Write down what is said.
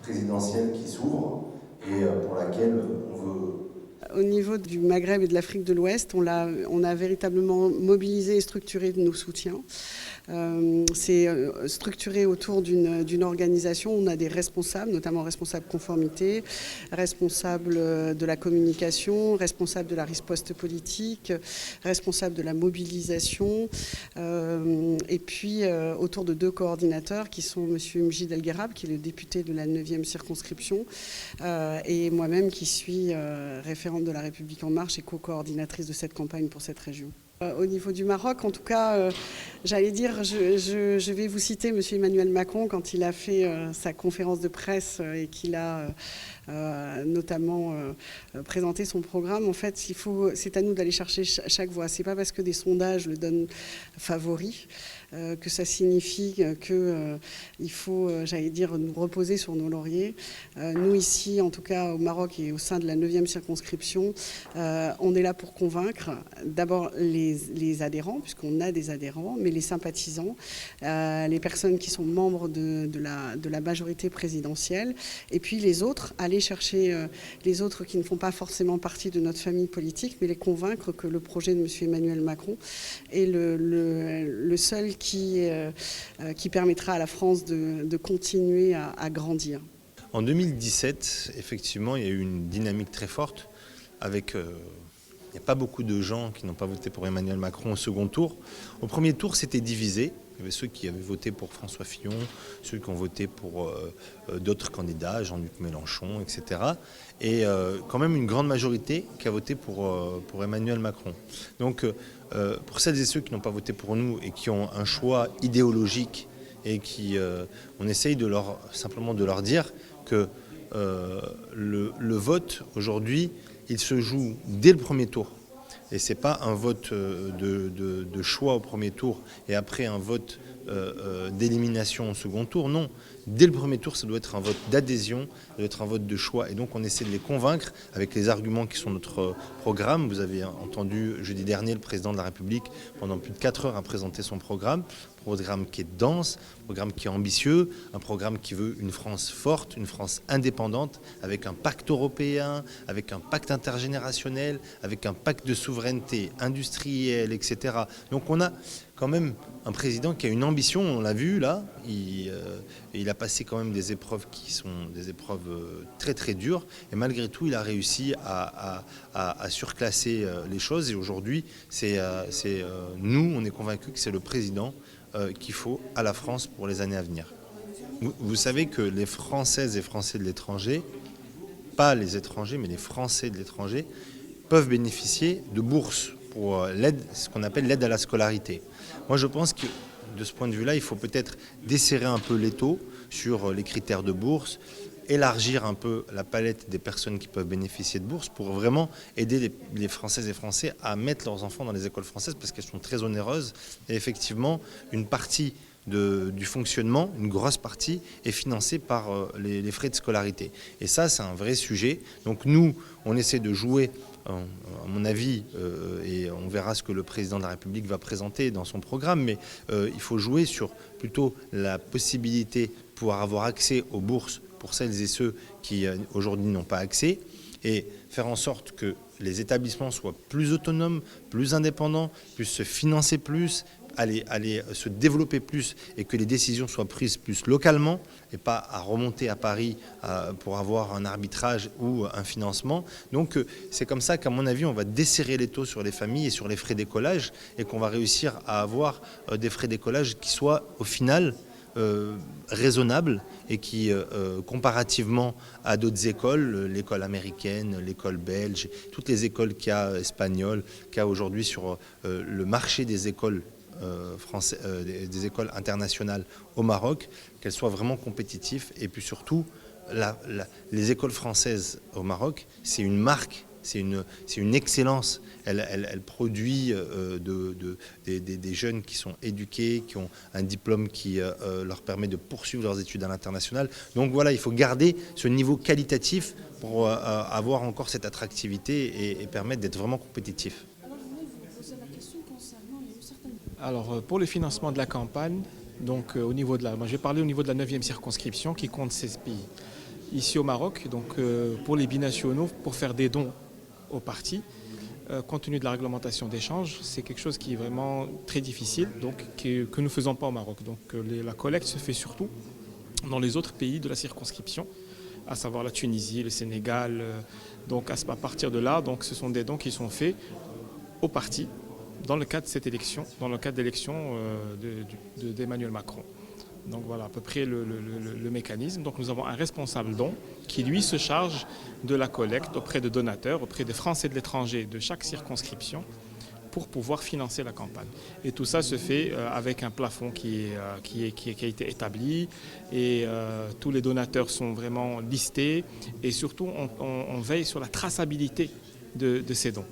présidentielle qui s'ouvre et pour laquelle on veut... Au niveau du Maghreb et de l'Afrique de l'Ouest, on a véritablement mobilisé et structuré nos soutiens. C'est structuré autour d'une organisation. On a des responsables, notamment responsables conformité, responsables de la communication, responsables de la riposte politique, responsables de la mobilisation, et puis autour de 2 coordinateurs qui sont M. Mjid El Guerrab, qui est le député de la 9e circonscription, et moi-même qui suis référente de La République En Marche et co-coordinatrice de cette campagne pour cette région. Au niveau du Maroc, en tout cas, j'allais dire, je vais vous citer M. Emmanuel Macron quand il a fait sa conférence de presse et qu'il a notamment présenté son programme. En fait, c'est à nous d'aller chercher chaque voix. C'est pas parce que des sondages le donnent favori que ça signifie qu'il faut, j'allais dire, nous reposer sur nos lauriers. Nous ici, en tout cas au Maroc et au sein de la 9e circonscription, on est là pour convaincre d'abord les adhérents, puisqu'on a des adhérents, mais les sympathisants, les personnes qui sont membres de la majorité présidentielle, et puis les autres, aller chercher les autres qui ne font pas forcément partie de notre famille politique, mais les convaincre que le projet de M. Emmanuel Macron est le seul qui permettra à la France de continuer à grandir. En 2017, effectivement, il y a eu une dynamique très forte avec... il n'y a pas beaucoup de gens qui n'ont pas voté pour Emmanuel Macron au second tour. Au premier tour, c'était divisé. Il y avait ceux qui avaient voté pour François Fillon, ceux qui ont voté pour d'autres candidats, Jean-Luc Mélenchon, etc. Et quand même une grande majorité qui a voté pour Emmanuel Macron. Donc pour celles et ceux qui n'ont pas voté pour nous et qui ont un choix idéologique et qui, on essaye simplement de leur dire que le vote aujourd'hui, il se joue dès le premier tour. Et ce n'est pas un vote de choix au premier tour et après un vote d'élimination au second tour. Non, dès le premier tour, ça doit être un vote d'adhésion, ça doit être un vote de choix. Et donc on essaie de les convaincre avec les arguments qui sont notre programme. Vous avez entendu jeudi dernier le président de la République pendant plus de 4 heures a présenté son programme qui est dense, un programme qui est ambitieux, un programme qui veut une France forte, une France indépendante, avec un pacte européen, avec un pacte intergénérationnel, avec un pacte de souveraineté industrielle, etc. Donc on a quand même un président qui a une ambition, on l'a vu là, il a passé quand même des épreuves qui sont des épreuves très très dures, et malgré tout il a réussi à surclasser les choses, et aujourd'hui nous, on est convaincus que c'est le président qu'il faut à la France pour les années à venir. Vous savez que les Françaises et Français de l'étranger, pas les étrangers, mais les Français de l'étranger, peuvent bénéficier de bourses pour l'aide, ce qu'on appelle l'aide à la scolarité. Moi, je pense que de ce point de vue-là, il faut peut-être desserrer un peu l'étau sur les critères de bourse, élargir un peu la palette des personnes qui peuvent bénéficier de bourses pour vraiment aider les Françaises et Français à mettre leurs enfants dans les écoles françaises parce qu'elles sont très onéreuses. Et effectivement, une partie du fonctionnement, une grosse partie, est financée par les frais de scolarité. Et ça, c'est un vrai sujet. Donc nous, on essaie de jouer, à mon avis, et on verra ce que le président de la République va présenter dans son programme, mais il faut jouer sur plutôt la possibilité de pouvoir avoir accès aux bourses pour celles et ceux qui aujourd'hui n'ont pas accès, et faire en sorte que les établissements soient plus autonomes, plus indépendants, puissent se financer plus, aller se développer plus, et que les décisions soient prises plus localement et pas à remonter à Paris pour avoir un arbitrage ou un financement. Donc c'est comme ça qu'à mon avis on va desserrer les taux sur les familles et sur les frais d'écolage, et qu'on va réussir à avoir des frais d'écolage qui soient au final raisonnable, et qui, comparativement à d'autres écoles, l'école américaine, l'école belge, toutes les écoles qu'il y a espagnoles, qu'il y a aujourd'hui sur le marché des écoles des écoles internationales au Maroc, qu'elles soient vraiment compétitives. Et puis surtout, les écoles françaises au Maroc, c'est une marque. C'est une excellence. Elle produit des jeunes qui sont éduqués, qui ont un diplôme qui leur permet de poursuivre leurs études à l'international. Donc voilà, il faut garder ce niveau qualitatif pour avoir encore cette attractivité et permettre d'être vraiment compétitif. Alors pour le financement de la campagne, donc moi je vais parler au niveau de la 9e circonscription qui compte 16 pays. ici au Maroc, donc pour les binationaux, pour faire des dons aux partis. Compte tenu de la réglementation d'échange, c'est quelque chose qui est vraiment très difficile, donc que nous ne faisons pas au Maroc. Donc la collecte se fait surtout dans les autres pays de la circonscription, à savoir la Tunisie, le Sénégal. Donc à partir de là, donc, ce sont des dons qui sont faits aux partis dans le cadre de cette élection, dans le cadre d'élection d'Emmanuel Macron. Donc voilà à peu près le mécanisme. Donc nous avons un responsable don qui lui se charge de la collecte auprès de donateurs, auprès des Français de l'étranger de chaque circonscription pour pouvoir financer la campagne. Et tout ça se fait avec un plafond qui a été établi et tous les donateurs sont vraiment listés et surtout on veille sur la traçabilité de ces dons.